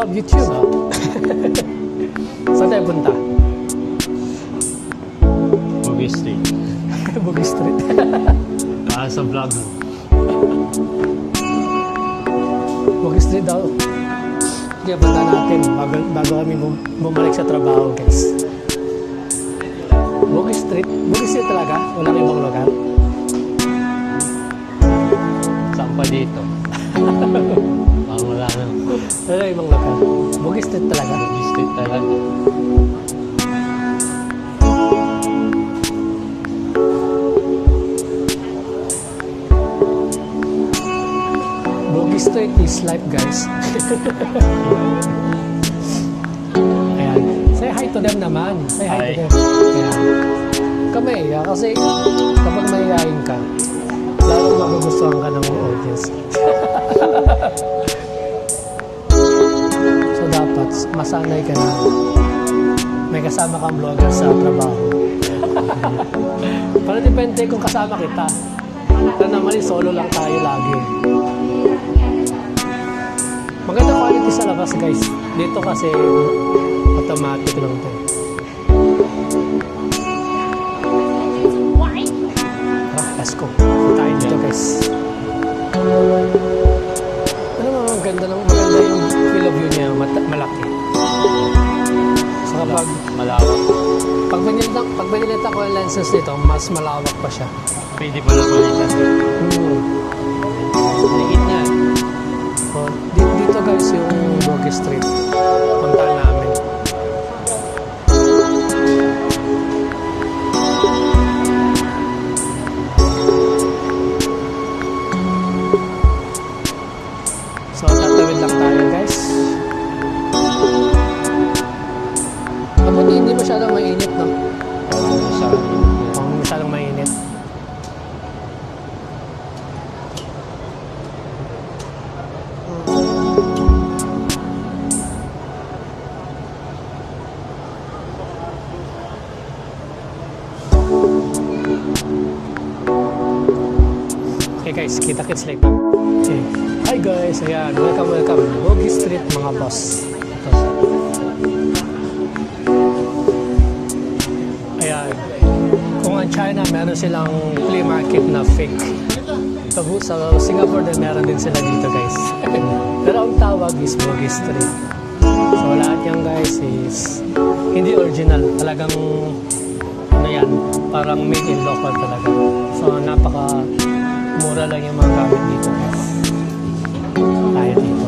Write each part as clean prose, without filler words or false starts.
up, YouTube? Saan tayo punta? Bugis Street. Bugis Street. Sa vlog mo. Bugis Street daw. Kaya punta natin bago kami bumalik sa trabaho, guys. Bugis Street? Bugis Street talaga? Walang ibang lugar? Saan pa dito? Wala na. Walang ibang lugar. Bugis Street talaga? Bugis Street talaga. Bugis Street is life, guys. Ayan. Say hi to them naman. Say hi to them. Ayan. Kami, kasi kapag mahihayin ka, lalong magugustuhan ka ng audience. So dapat masanay ka na may kasama kang vlogger sa trabaho. Para depende kung kasama kita. Ito naman solo lang tayo lagi. Maganda quality sa labas, guys. Dito kasi automatic lang to. Let's go. Tayo dito, guys. Ano mo, maganda yung field of view niya, malaki. So kapag malawak. pag binilita ko ang lenses nito, mas malawak pa siya. Pwede pa lang balikan. Ligit niya. So, dito guys yung Bugis Street. Punta namin. So, tatawid lang tayo, guys. Kapag hindi masyadong mainit, no? Hindi masyadong mainit. Okay guys, kita-kits later. Okay. Hi guys, ayan, welcome. Bugis Street mga boss. Ayan, kung ang China meron silang flea market na fake. Sa Singapore din meron din sila dito guys. Pero ang tawag is Bugis Street. So lahat yan guys is hindi original. Talagang ano yan, parang made in local talaga. So napaka mura lang yung mga gamit dito guys. Tayo dito.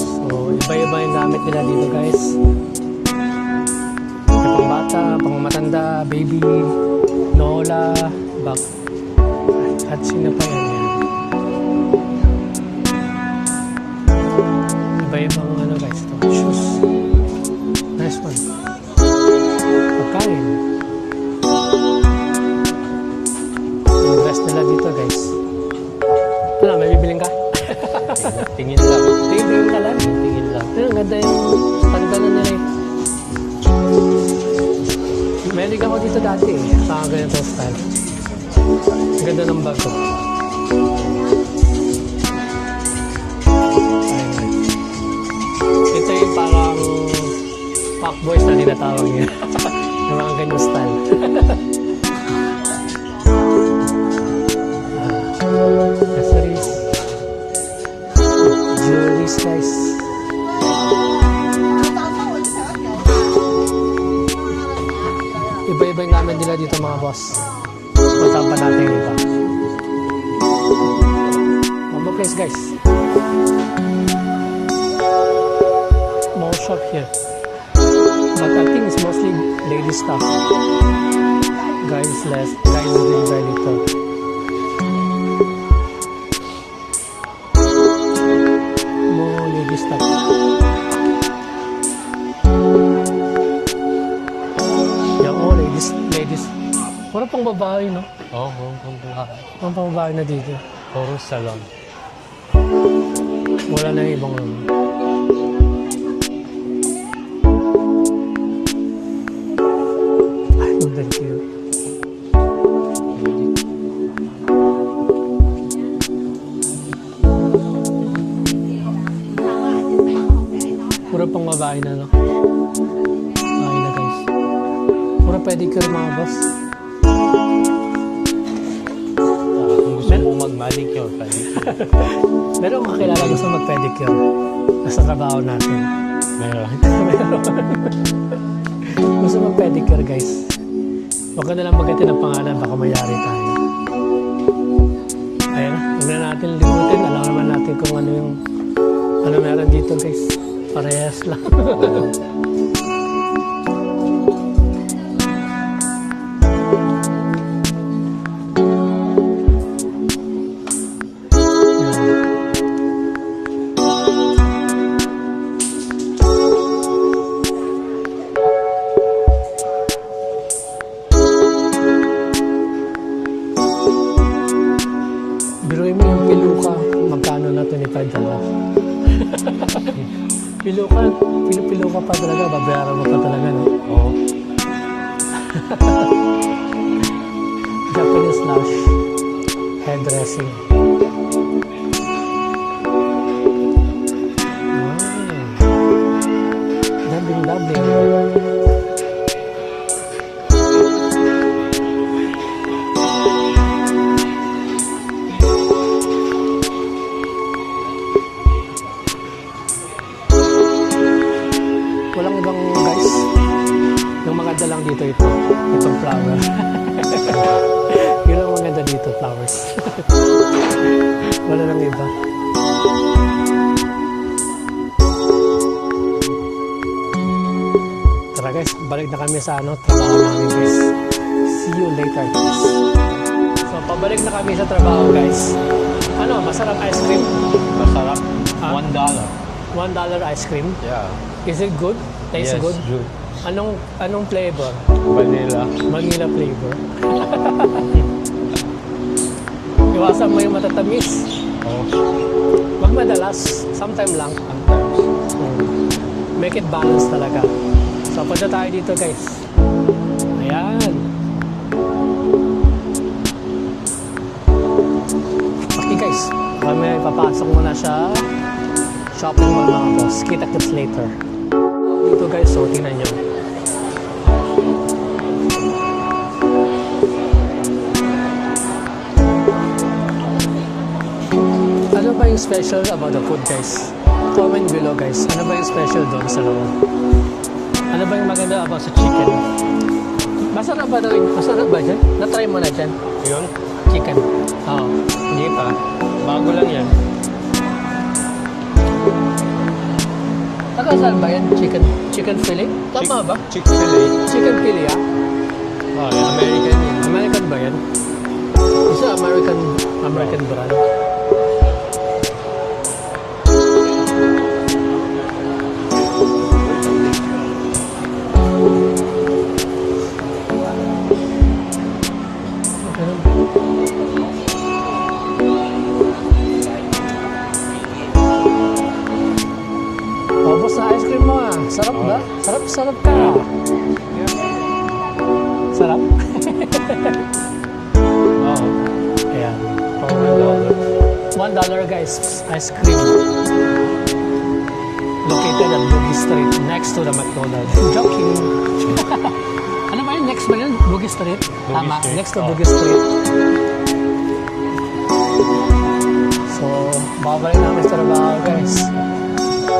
So iba-iba yung gamit nila dito guys. May pang bata, pang matanda, baby, lola, bak. At sino pa yan yan. Iba-ibang ano guys ito. Shoes. Nice one. Pagkain. Nila dito guys. Ano, may bibiling ka? Tingin lang. Tingin ka lang? Tingin lang. Pero ang ganda yung standa na nila eh. Mahilig ako dito dati eh. Saka ganito style. Ang ganda ng bag ko. Ito yung parang fuckboys na tinatawag niya. Yung mga ganyang style. Accessories, jewelries guys. Iba-iba yung gamit nila dito mga boss. Puntahan pa natin yung iba. One place guys. Small shop here. But I think it's mostly lady stuff. Guys really very little. Stuff. Yan, oh, ladies. Wala pang babae, no? Oo, pang babae. Wala pang babae na dito. Puro salon. Wala na yung ibang room. Ay, ang very cute. kain na, no? Kain na, guys. Puro pedicure, mga boss. Kung gusto mo mag-manicure, pedicure. Meron kakilala gusto mag-pedicure. Nasa trabaho natin. Meron. Gusto mag-pedicure, guys. Huwag ka nalang magkati ng pangalan, baka mayari tayo. Ayan, huwag na natin limutin. Alam naman natin kung ano yung ano meron dito, guys. Parehas lang. Biruin mo yung piluka. Magkano na $25? Piluka. Piluka pa talaga. Babayaran mo pa talaga, no? Oo. Japanese lash. Hairdressing. Dabing. Walang ibang guys. Yung maganda lang dito ito. Itong flower. Yun ang maganda dito, flowers. Wala nang iba. Tara guys, balik na kami sa trabaho namin guys. See you later guys. So, pabalik na kami sa trabaho guys. Masarap ice cream? Masarap. Ah. $1. $1 ice cream. Yeah. Is it good? Tastes Yes, good? good. Anong flavor? Vanilla. Vanilla flavor. Iwasan mo yung matatamis. Oh. Wag madalas. Sometime lang. Sometimes. Make it balance talaga. So, punta tayo dito guys. Ayan. Okay guys. Kami papasok muna sa shopping mall mga boss. Kita-kits later. Dito guys, so tingnan nyo. Ano ba yung special about the food guys? Comment below guys. Ano ba yung special doon sa loob? Ano ba yung maganda about sa chicken? Masarap ba daw? Masarap ba dyan? Na-try mo na dyan? Yun? Chicken. Oo. Hindi pa. Bago lang yan. Taga saan ba yan? Chicken fillet? Tama ba? Chick-fil-A. Chicken fillet ah? Oh, American yun. American ba yan? Isa American brand. Paubos na ice cream mo ah. Sarap ba? Sarap ka. Sarap? Oo. Ayan. For $1. $1 guys, ice cream. Located at Bugis Street, next to the McDonald's. Joking. Ano ba yun? Next ba yun? Bugis Street? Tama, Street. next to Oh. Bugis Street. So, babalik namin sa trabaho guys.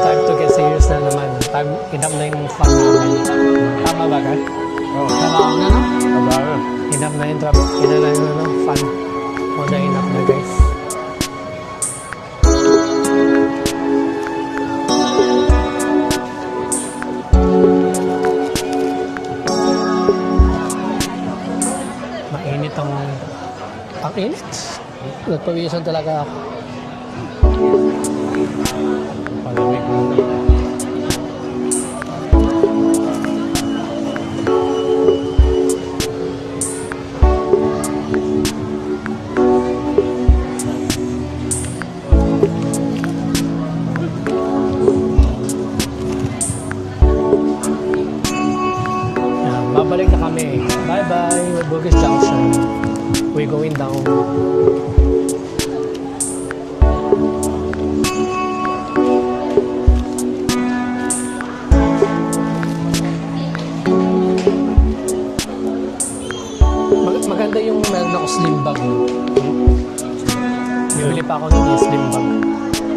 Time to get serious na naman. Time, enough na yung fun namin. Tama ba ka? Oo. Trabaho na, no? Trabaho. Enough na yung trabaho. Enough na yung fun. O na enough na guys. Mainit ang init. Nagpawisan talaga ako. Palamig muna. Yan, babalik na kami. Bye-bye. Bugis Junction. We're going down. Maganda yung meron ako slim bag. No? Bibili pa ako ng yung slim bag.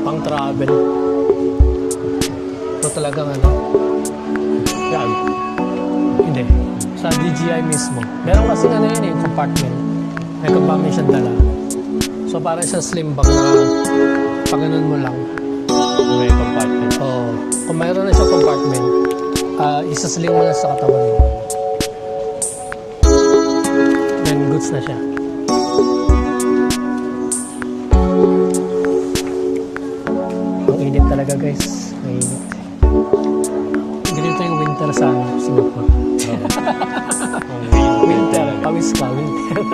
Pang travel. Ito talagang ano. Yan. Hindi. Sa DJI mismo. Meron kasi ano yun yung compartment. May compartment siyang dala. So parang siyang slim bag na pag ganun mo lang. May compartment. Oo. Kung mayroon na siyang compartment, isasling mo lang sa katawan mo. Then goods na siya. Ang init talaga guys. Ang init. Ganito yung winter sa Singapore. Ang Winter. Pawis ka, winter.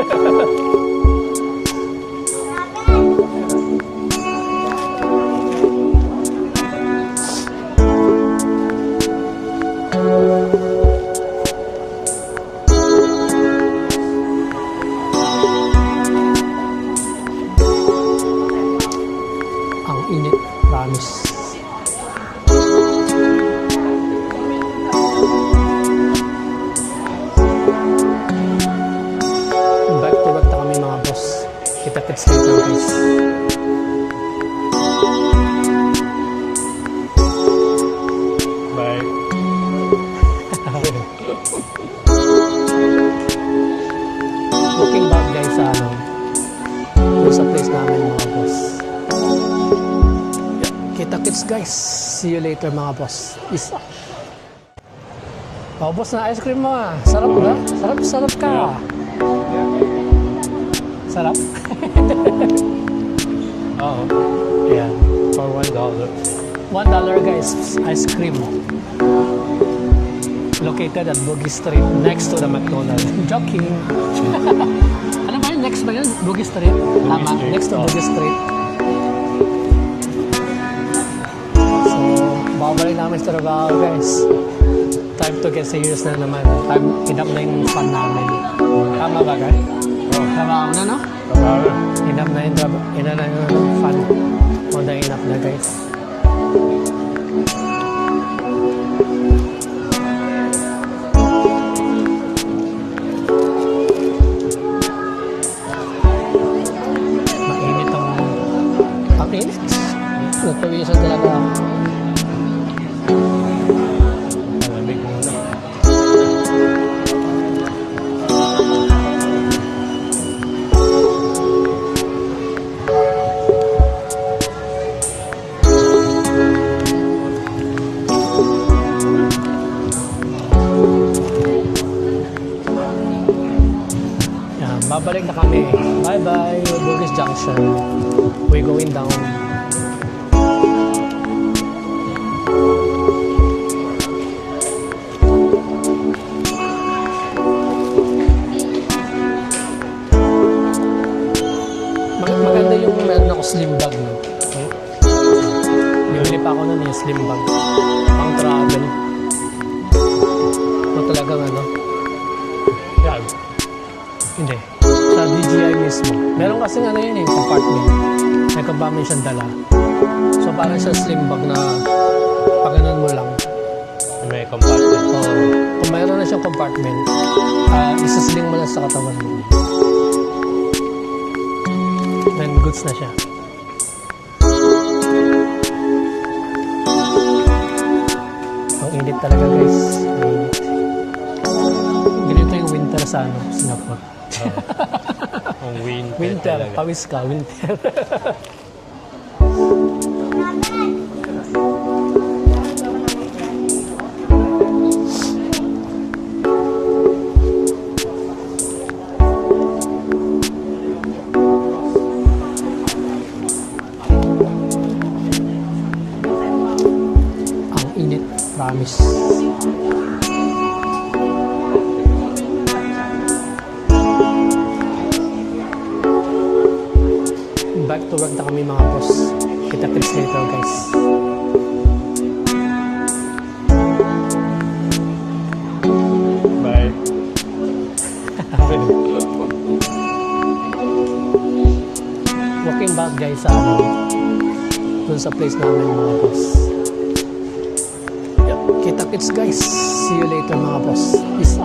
Ang init, promise. Back to work na kami mga boss. Kita-kits later guys. Bye. Looking back guys sa ano, doon sa place namin mga boss. Kita-kits guys. See you later mga boss. Isa. Oh, boss na ice cream mo ah. Sarap ba? Sarap ka. Sarap? Oo. Ayan. For $1. $1 guys, ice cream. Located at Bugis Street, next to the McDonald's. Joking. Ano ba yun? Next ba yun? Bugis Street? Tama, Street. next to Oh. Bugis Street. So, babalik namin sa trabaho guys. Time to get serious na naman. Time, enough na yung fun namin. Tama ba guys? Oh. Trabaho na no? Kapara. Enough na yung trabaho. Enough na yung fun. More than enough na guys. Mainit ang init. Nagpawisan talaga ako. Malamig muna. Yan, babalik na kami. Bye-bye, Bugis Junction. We going down. Maganda yung meron ako slim bag. No? Bibili pa ako nun yung slim bag. Pang travel. Ito talagang ano. Yan. Hindi. Sa DJI mismo. Meron kasi ano yun yung compartment. May compartment siyang dala. So parang siya slim bag na pag ganun mo lang. May compartment. Oo. Kung mayroon na siyang compartment, isasling mo lang sa katawan mo. Then goods na siya. Ang init talaga guys. Ang init. Ganito yung winter sa ano, Singapore. Ang winter, Winter, talaga. pawis ka, winter. Ang init, promise. Back to work na kami mga boss. Kita-kits later guys. Bye. Walking back guys sa ano, dun sa place namin mga boss. Kita-kits guys. See you later mga boss. Isa.